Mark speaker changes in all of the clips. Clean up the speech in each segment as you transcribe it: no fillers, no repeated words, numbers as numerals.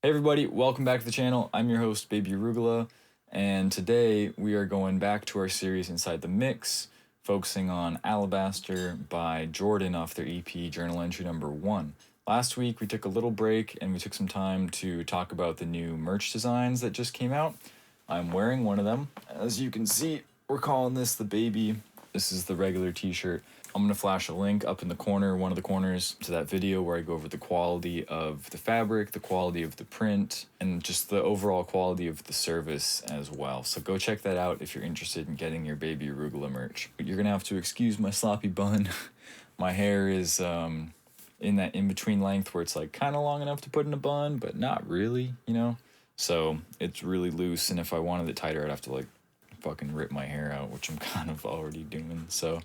Speaker 1: Hey everybody, welcome back to the channel. I'm your host, Baby Arugula, and today we are going back to our series Inside the Mix, focusing on Alabaster by Jordan off their EP Journal Entry number 1. Last week we took a little break and we took some time to talk about the new merch designs that just came out. I'm wearing one of them. As you can see, we're calling this the Baby. This is the regular t-shirt. I'm going to flash a link up in the corner, one of the corners, to that video where I go over the quality of the fabric, the quality of the print, and just the overall quality of the service as well. So go check that out if you're interested in getting your Baby Arugula merch. You're going to have to excuse my sloppy bun. My hair is in that in-between length where it's like kind of long enough to put in a bun, but not really, you know? So it's really loose, and if I wanted it tighter, I'd have to like fucking rip my hair out, which I'm kind of already doing, so...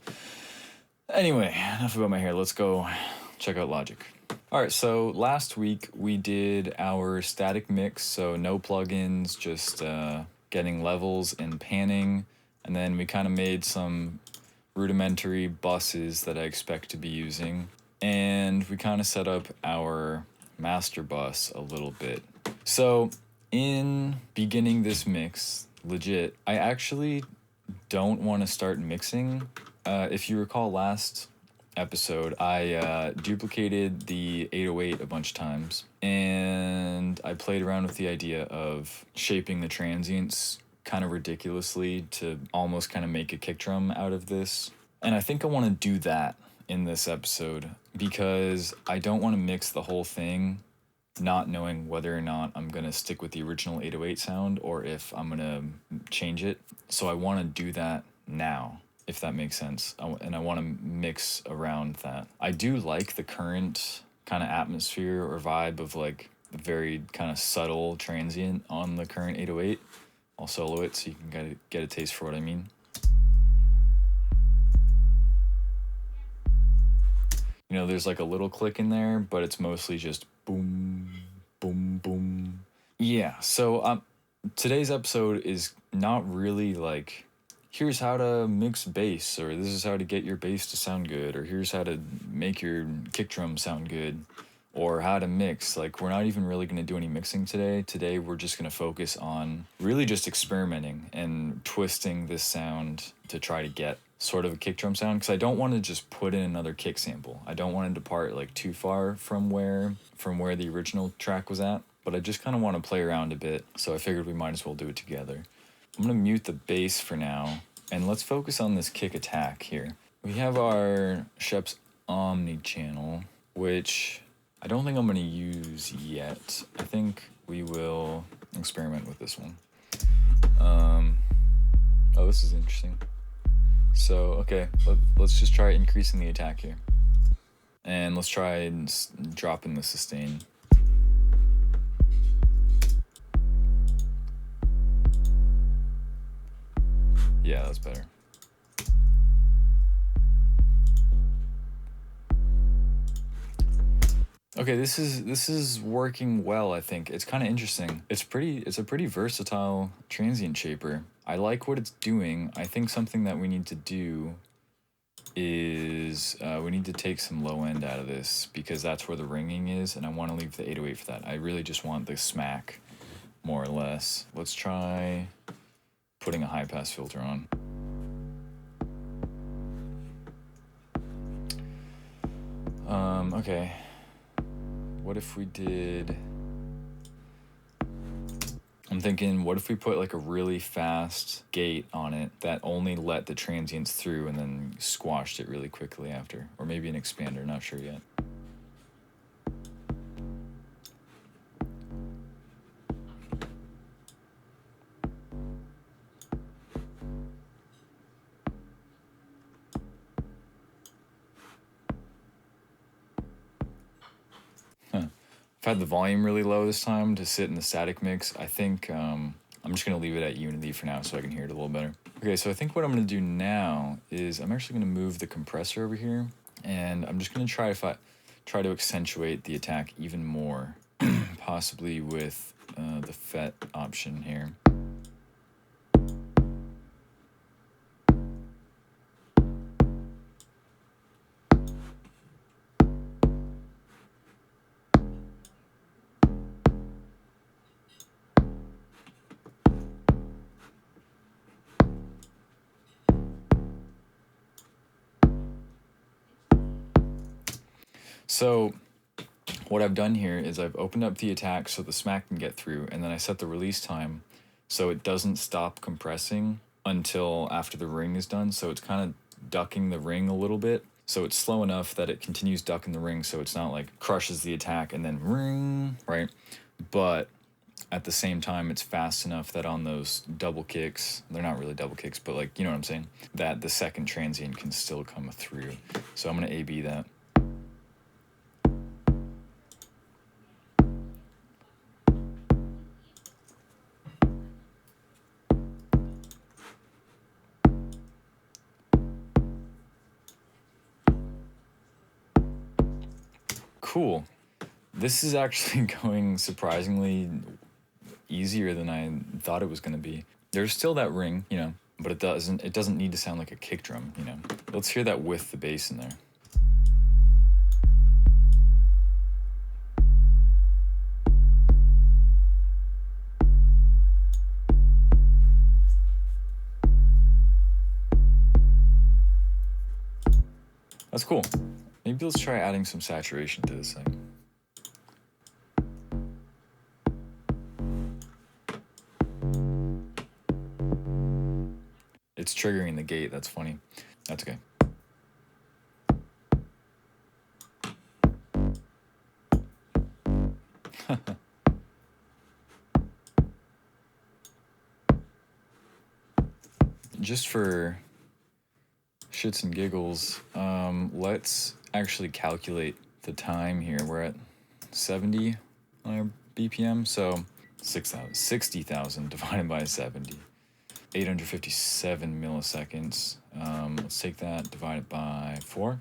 Speaker 1: Anyway, enough about my hair. Let's go check out Logic. Alright, so last week we did our static mix, so no plugins, just getting levels and panning, and then we kind of made some rudimentary buses that I expect to be using, and we kind of set up our master bus a little bit. So in beginning this mix, legit, I actually don't want to start mixing. If you recall last episode, I duplicated the 808 a bunch of times, and I played around with the idea of shaping the transients kind of ridiculously to almost kind of make a kick drum out of this. And I think I want to do that in this episode because I don't want to mix the whole thing not knowing whether or not I'm going to stick with the original 808 sound or if I'm going to change it. So I want to do that now, if that makes sense. And I want to mix around that. I do like the current kind of atmosphere or vibe of like the very kind of subtle transient on the current 808. I'll solo it so you can get a taste for what I mean. You know, there's like a little click in there, but it's mostly just boom, boom, boom. Yeah, so today's episode is not really like, here's how to mix bass, or this is how to get your bass to sound good, or here's how to make your kick drum sound good, or how to mix. Like, we're not even really going to do any mixing today. Today, we're just going to focus on really just experimenting and twisting this sound to try to get sort of a kick drum sound, because I don't want to just put in another kick sample. I don't want to depart like too far from where the original track was at, but I just kind of want to play around a bit, so I figured we might as well do it together. I'm going to mute the bass for now, and let's focus on this kick attack here. We have our Shep's Omni channel, which I don't think I'm going to use yet. I think we will experiment with this one. Oh, this is interesting. So, okay, let's just try increasing the attack here. And let's try dropping the sustain. Yeah, that's better. Okay, this is working well, I think. It's kind of interesting. It's a pretty versatile transient shaper. I like what it's doing. I think something that we need to do is we need to take some low end out of this because that's where the ringing is, and I want to leave the 808 for that. I really just want the smack, more or less. Let's try putting a high pass filter on. Okay. What if we did... I'm thinking, what if we put like a really fast gate on it that only let the transients through and then squashed it really quickly after? Or maybe an expander, not sure yet. I've had the volume really low this time to sit in the static mix. I think I'm just going to leave it at unity for now so I can hear it a little better. Okay, so I think what I'm going to do now is I'm actually going to move the compressor over here, and I'm just going to try to accentuate the attack even more, possibly with the FET option here. So what I've done here is I've opened up the attack so the smack can get through, and then I set the release time so it doesn't stop compressing until after the ring is done. So it's kind of ducking the ring a little bit. So it's slow enough that it continues ducking the ring, so it's not like crushes the attack and then ring, right? But at the same time, it's fast enough that on those double kicks, they're not really double kicks, but like, you know what I'm saying? That the second transient can still come through. So I'm going to A-B that. Cool. This is actually going surprisingly easier than I thought it was going to be. There's still that ring, you know, but it doesn't need to sound like a kick drum, you know. Let's hear that with the bass in there. That's cool. Maybe let's try adding some saturation to this thing. It's triggering the gate, that's funny. That's okay. Just for shits and giggles, let's actually calculate the time here. We're at 70 on our BPM, so 60,000 divided by 70. 857 milliseconds. Let's take that, divide it by 4.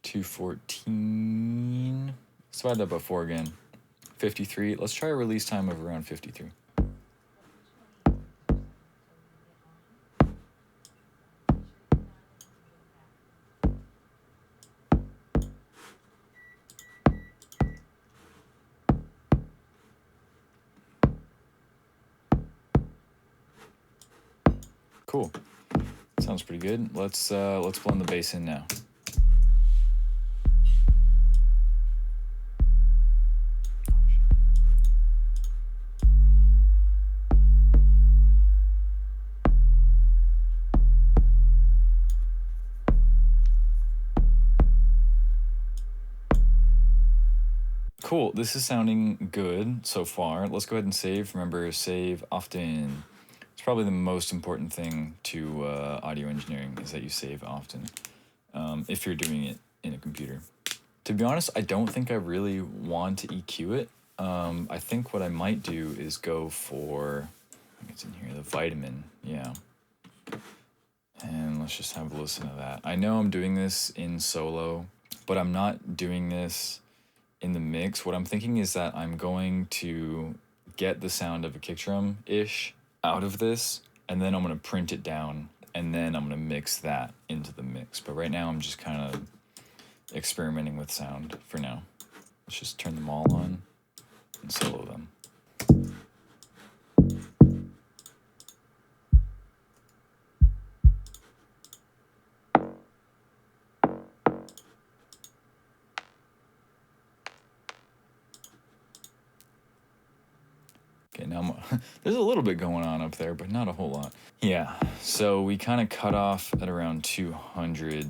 Speaker 1: 214. Let's divide that by 4 again. 53. Let's try a release time of around 53. Cool. Sounds pretty good. Let's blend the bass in now. Cool, this is sounding good so far. Let's go ahead and save. Remember, save often. It's probably the most important thing to audio engineering is that you save often if you're doing it in a computer. To be honest, I don't think I really want to EQ it. I think what I might do is go for, I think it's in here, the vitamin, yeah. And let's just have a listen to that. I know I'm doing this in solo, but I'm not doing this in the mix. What I'm thinking is that I'm going to get the sound of a kick drum-ish out of this, and then I'm going to print it down, and then I'm going to mix that into the mix. But right now I'm just kind of experimenting with sound for now. Let's just turn them all on and solo them. Okay, now there's a little bit going on up there, but not a whole lot. Yeah, so we kind of cut off at around 200.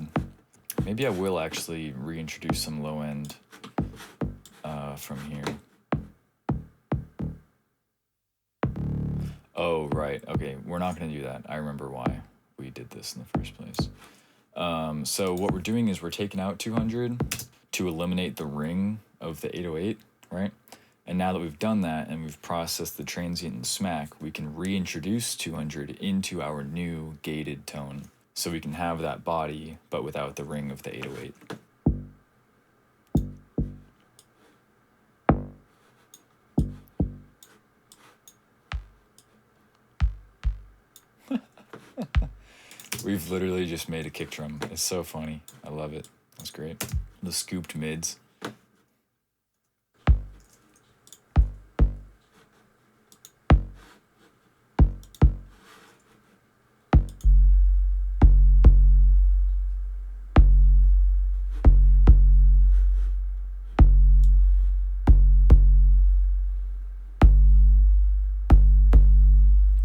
Speaker 1: Maybe I will actually reintroduce some low end from here. Oh, right. Okay, we're not going to do that. I remember why we did this in the first place. So what we're doing is we're taking out 200 to eliminate the ring of the 808, right? And now that we've done that and we've processed the transient and smack, we can reintroduce 200 into our new gated tone. So we can have that body, but without the ring of the 808. We've literally just made a kick drum. It's so funny. I love it. That's great. The scooped mids.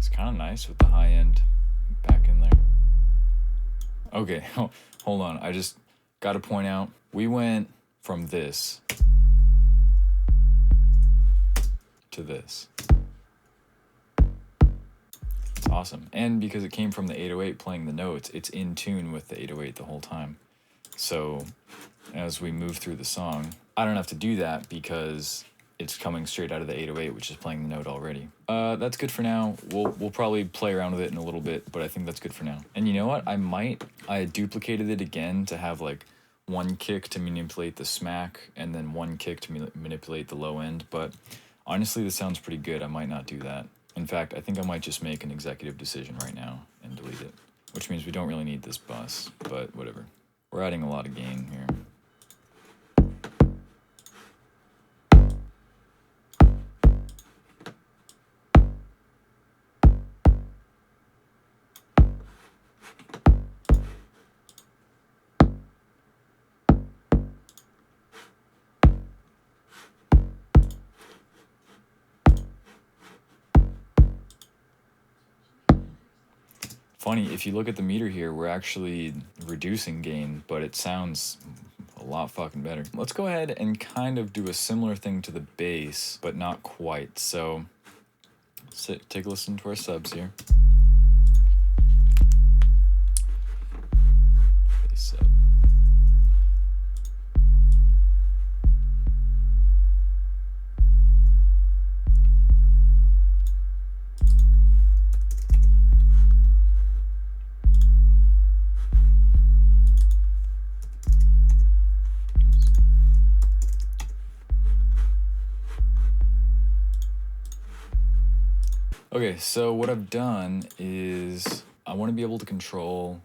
Speaker 1: It's kind of nice with the high end back in there. Okay, hold on. I just got to point out, we went from this to this. It's awesome. And because it came from the 808 playing the notes, it's in tune with the 808 the whole time. So as we move through the song, I don't have to do that because it's coming straight out of the 808, which is playing the note already. That's good for now. We'll probably play around with it in a little bit, but I think that's good for now. And you know what? I duplicated it again to have like one kick to manipulate the smack and then one kick to manipulate the low end. But honestly, this sounds pretty good. I might not do that. In fact, I think I might just make an executive decision right now and delete it, which means we don't really need this bus, but whatever. We're adding a lot of gain here. Funny, if you look at the meter here, we're actually reducing gain, but it sounds a lot fucking better. Let's go ahead and kind of do a similar thing to the bass, but not quite. So take a listen to our subs here. Bass sub. Okay, so what I've done is I want to be able to control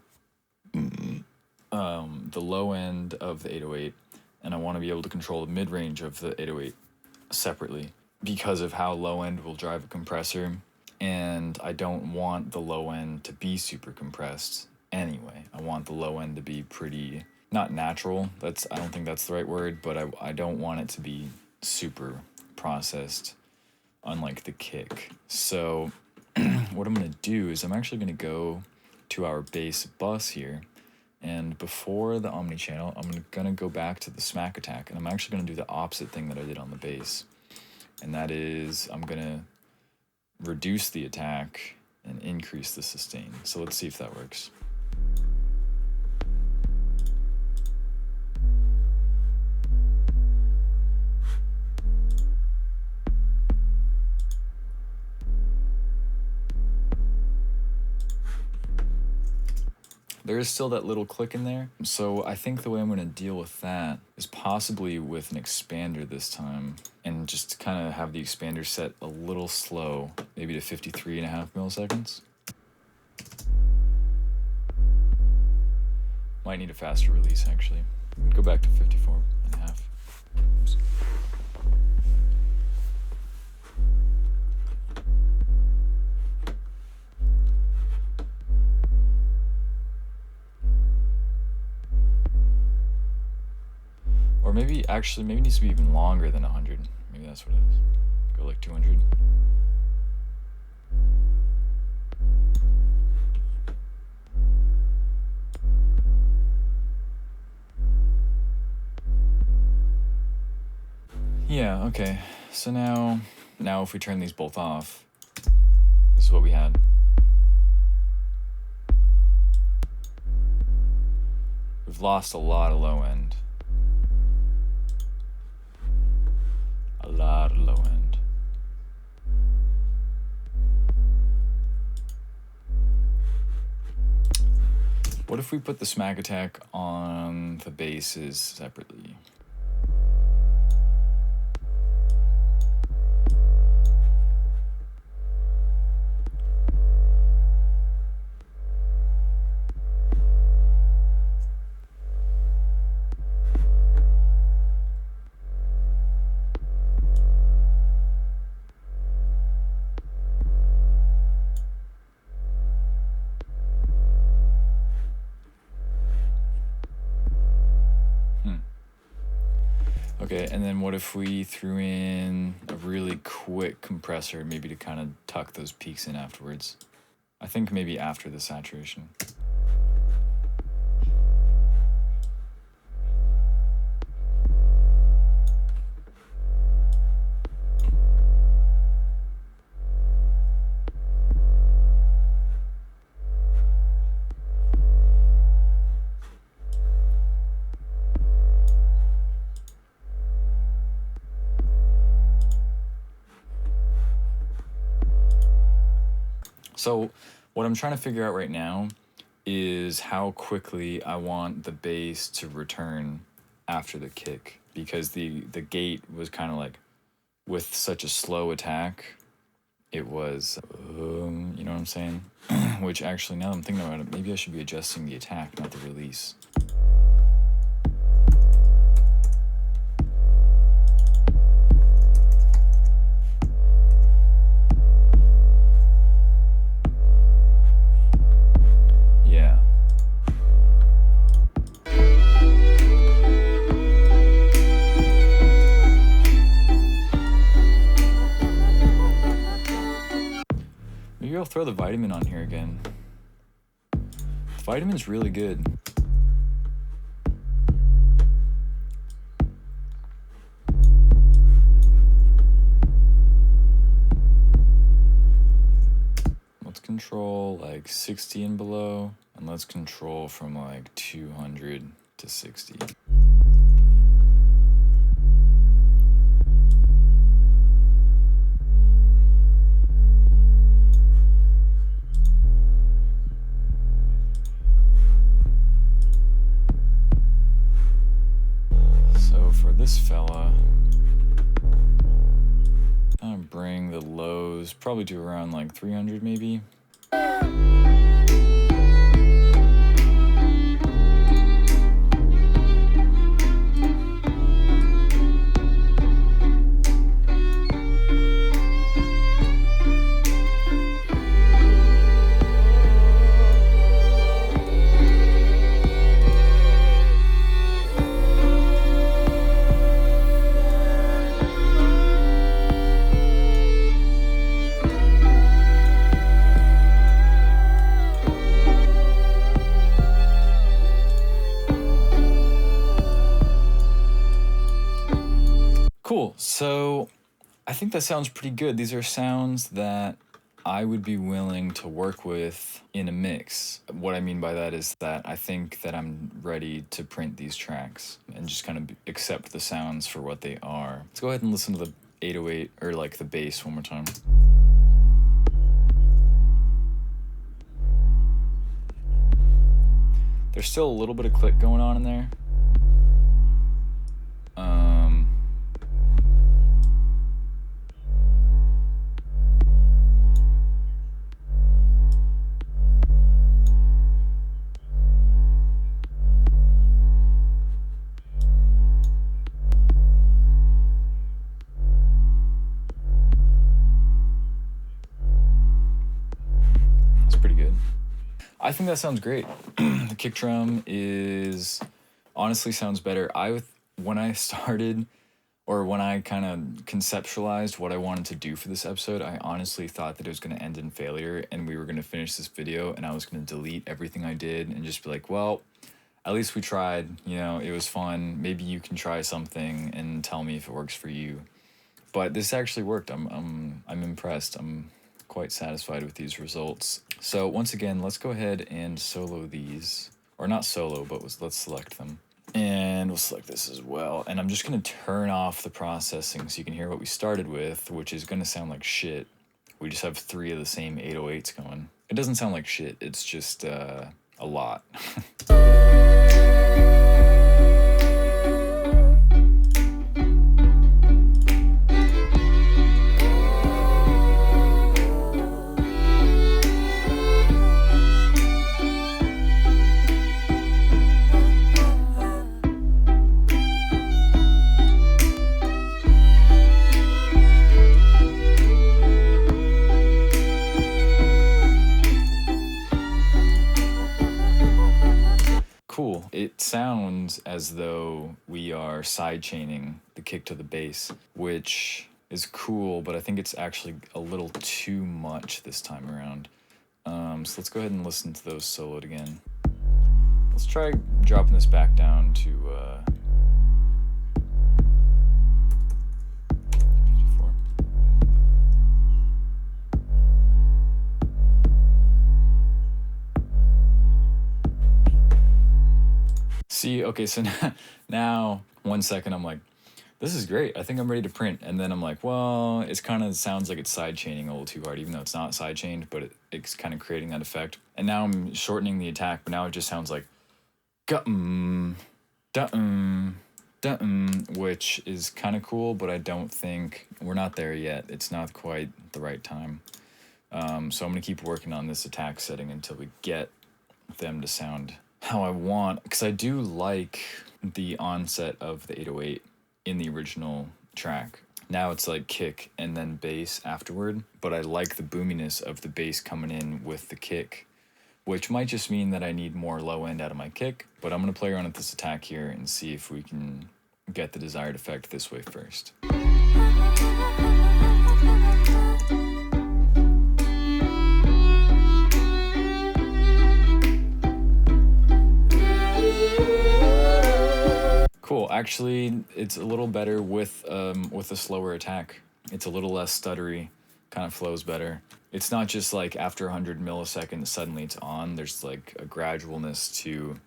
Speaker 1: the low end of the 808, and I want to be able to control the mid-range of the 808 separately because of how low end will drive a compressor, and I don't want the low end to be super compressed anyway. I want the low end to be pretty, not natural, I don't think that's the right word, but I don't want it to be super processed, unlike the kick. So what I'm going to do is I'm actually going to go to our bass bus here, and before the omni-channel, I'm going to go back to the smack attack, and I'm actually going to do the opposite thing that I did on the bass, and that is I'm going to reduce the attack and increase the sustain. So let's see if that works. There is still that little click in there, so I think the way I'm going to deal with that is possibly with an expander this time, and just kind of have the expander set a little slow, maybe to 53.5 milliseconds. Might need a faster release, actually. Go back to 54.5. Oops. Or maybe, actually, maybe it needs to be even longer than 100. Maybe that's what it is. Go like 200. Yeah, okay. So now if we turn these both off, this is what we had. We've lost a lot of low end. A lot of low end. What if we put the smack attack on the basses separately? Okay, and then what if we threw in a really quick compressor, maybe to kind of tuck those peaks in afterwards. I think maybe after the saturation. So what I'm trying to figure out right now is how quickly I want the bass to return after the kick, because the gate was kind of like, with such a slow attack, it was, you know what I'm saying? Which actually, now that I'm thinking about it, maybe I should be adjusting the attack, not the release. Maybe I'll throw the vitamin on here again. The vitamin's really good. Let's control like 60 and below, and let's control from like 200 to 60. This fella, I'm gonna bring the lows probably to around like 300 maybe. Cool, so I think that sounds pretty good. These are sounds that I would be willing to work with in a mix. What I mean by that is that I think that I'm ready to print these tracks and just kind of accept the sounds for what they are. Let's go ahead and listen to the 808, or like the bass one more time. There's still a little bit of click going on in there. I think that sounds great. The kick drum honestly sounds better. When I started, or when I kind of conceptualized what I wanted to do for this episode, I honestly thought that it was going to end in failure and we were going to finish this video and I was going to delete everything I did and just be like, well, at least we tried, you know, it was fun. Maybe you can try something and tell me if it works for you. But this actually worked. I'm impressed. I'm quite satisfied with these results. So once again, let's go ahead and solo these, or not solo, but let's select them. And we'll select this as well. And I'm just gonna turn off the processing so you can hear what we started with, which is gonna sound like shit. We just have 3 of the same 808s going. It doesn't sound like shit, it's just a lot. Cool. It sounds as though we are sidechaining the kick to the bass, which is cool, but I think it's actually a little too much this time around. So let's go ahead and listen to those soloed again. Let's try dropping this back down to 54. See, okay, so now 1 second I'm like, this is great. I think I'm ready to print. And then I'm like, well, it's kind of sounds like it's side chaining a little too hard, even though it's not side chained, but it's kind of creating that effect. And now I'm shortening the attack, but now it just sounds like which is kind of cool, but I don't think we're not there yet. It's not quite the right time. So I'm gonna keep working on this attack setting until we get them to sound how I want, because I do like the onset of the 808 in the original track. Now it's like kick and then bass afterward, but I like the boominess of the bass coming in with the kick, which might just mean that I need more low end out of my kick, but I'm going to play around with this attack here and see if we can get the desired effect this way first. Cool. Actually, it's a little better with a slower attack. It's a little less stuttery, kind of flows better. It's not just like after 100 milliseconds suddenly it's on. There's like a gradualness to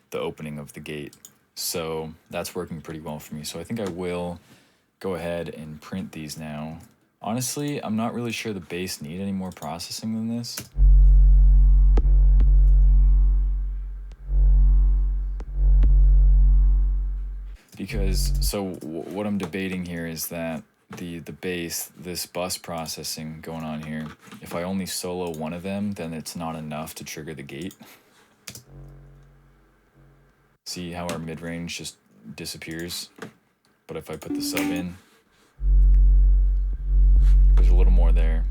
Speaker 1: the opening of the gate. So that's working pretty well for me. So I think I will go ahead and print these now. Honestly, I'm not really sure the bass need any more processing than this. Because, so what I'm debating here is that the bass, this bus processing going on here, if I only solo one of them, then it's not enough to trigger the gate. See how our mid-range just disappears? But if I put the sub in, there's a little more there.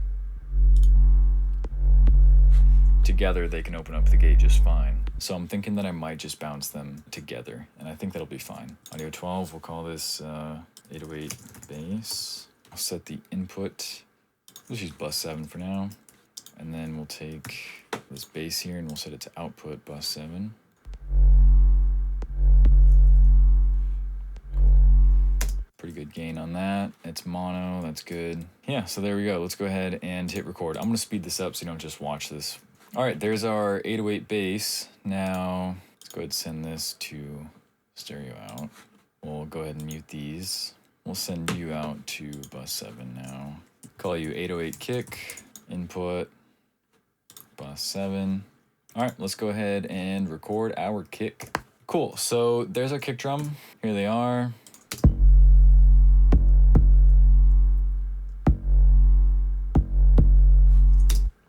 Speaker 1: Together they can open up the gate just fine. So I'm thinking that I might just bounce them together, and I think that'll be fine. Audio 12, we'll call this 808 bass. I'll set the input, let's use bus 7 for now. And then we'll take this bass here and we'll set it to output bus 7. Pretty good gain on that. It's mono, that's good. Yeah, so there we go. Let's go ahead and hit record. I'm gonna speed this up so you don't just watch this. All right, there's our 808 bass. Now, let's go ahead and send this to stereo out. We'll go ahead and mute these. We'll send you out to bus 7 now. Call you 808 kick, input, bus 7. All right, let's go ahead and record our kick. Cool, so there's our kick drum. Here they are.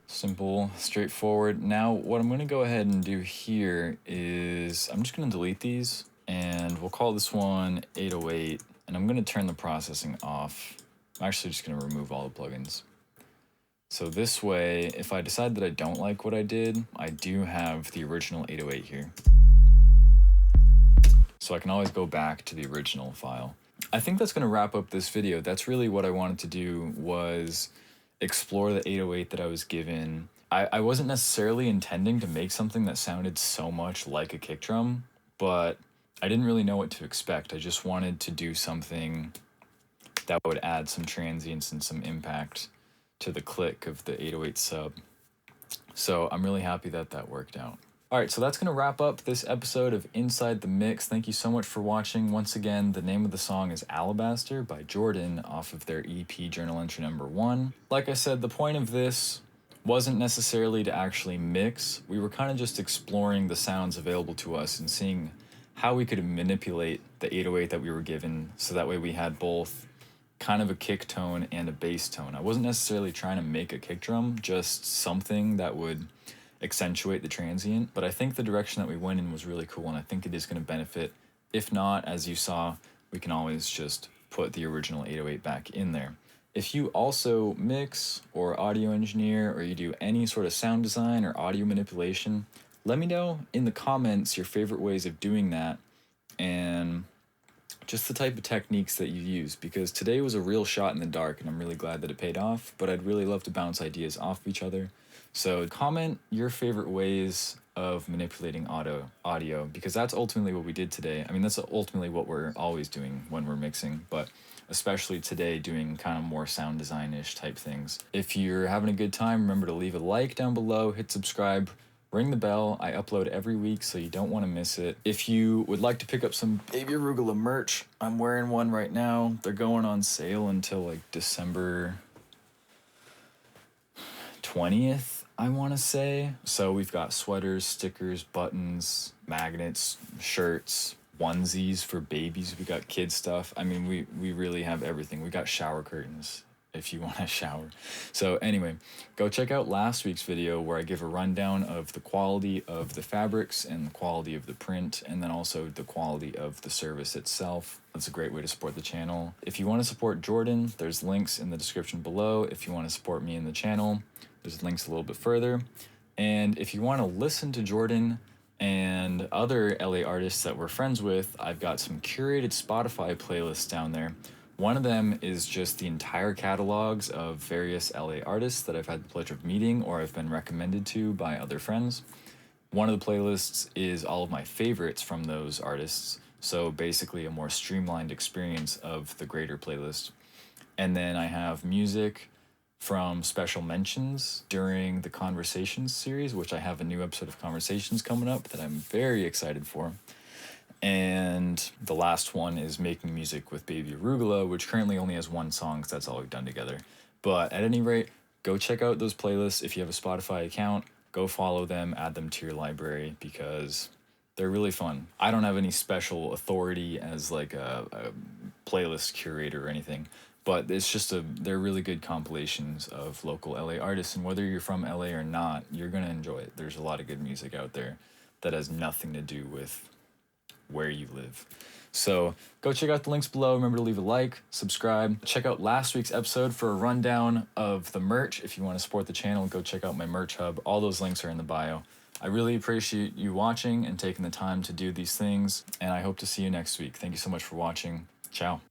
Speaker 1: Simple, straightforward. Now, what I'm going to go ahead and do here is I'm just going to delete these, and we'll call this one 808, and I'm going to turn the processing off. I'm actually just going to remove all the plugins. So this way, if I decide that I don't like what I did, I do have the original 808 here. So I can always go back to the original file. I think that's going to wrap up this video. That's really what I wanted to do, was explore the 808 that I was given. I wasn't necessarily intending to make something that sounded so much like a kick drum, but I didn't really know what to expect. I just wanted to do something that would add some transience and some impact to the click of the 808 sub. So I'm really happy that that worked out. All right, so that's going to wrap up this episode of Inside the Mix. Thank you so much for watching. Once again, the name of the song is Alabaster by Jordan off of their EP Journal Entry Number 1. Like I said, the point of this wasn't necessarily to actually mix. We were kind of just exploring the sounds available to us and seeing how we could manipulate the 808 that we were given, so that way we had both kind of a kick tone and a bass tone. I wasn't necessarily trying to make a kick drum, just something that would accentuate the transient, but I think the direction that we went in was really cool, and I think it is going to benefit. If not, as you saw, we can always just put the original 808 back in there. If you also mix or audio engineer, or you do any sort of sound design or audio manipulation, let me know in the comments your favorite ways of doing that, and just the type of techniques that you use, because today was a real shot in the dark and I'm really glad that it paid off, but I'd really love to bounce ideas off of each other. So comment your favorite ways of manipulating audio, because that's ultimately what we did today. I mean, that's ultimately what we're always doing when we're mixing, but especially today doing kind of more sound design-ish type things. If you're having a good time, remember to leave a like down below, hit subscribe, ring the bell. I upload every week, so you don't want to miss it. If you would like to pick up some Baby Arugula merch, I'm wearing one right now. They're going on sale until like December 20th, I want to say. So we've got sweaters, stickers, buttons, magnets, shirts, onesies for babies. We got kid stuff. I mean, we really have everything. We got shower curtains if you want to shower. So anyway, go check out last week's video where I give a rundown of the quality of the fabrics and the quality of the print, and then also the quality of the service itself. That's a great way to support the channel. If you want to support Jordan, there's links in the description below. If you want to support me in the channel, there's links a little bit further. And if you want to listen to Jordan and other LA artists that we're friends with, I've got some curated Spotify playlists down there. One of them is just the entire catalogs of various LA artists that I've had the pleasure of meeting or I've been recommended to by other friends. One of the playlists is all of my favorites from those artists, so basically a more streamlined experience of the greater playlist. And then I have music from special mentions during the Conversations series, which I have a new episode of Conversations coming up that I'm very excited for. And the last one is Making Music with Baby Arugula, which currently only has one song, because that's all we've done together. But at any rate, go check out those playlists. If you have a Spotify account, go follow them, add them to your library, because they're really fun. I don't have any special authority as like a playlist curator or anything, but it's just they're really good compilations of local LA artists, and whether you're from LA or not, you're gonna enjoy it. There's a lot of good music out there that has nothing to do with where you live. So go check out the links below. Remember to leave a like, subscribe. Check out last week's episode for a rundown of the merch. If you want to support the channel, go check out my merch hub. All those links are in the bio. I really appreciate you watching and taking the time to do these things, and I hope to see you next week. Thank you so much for watching. Ciao.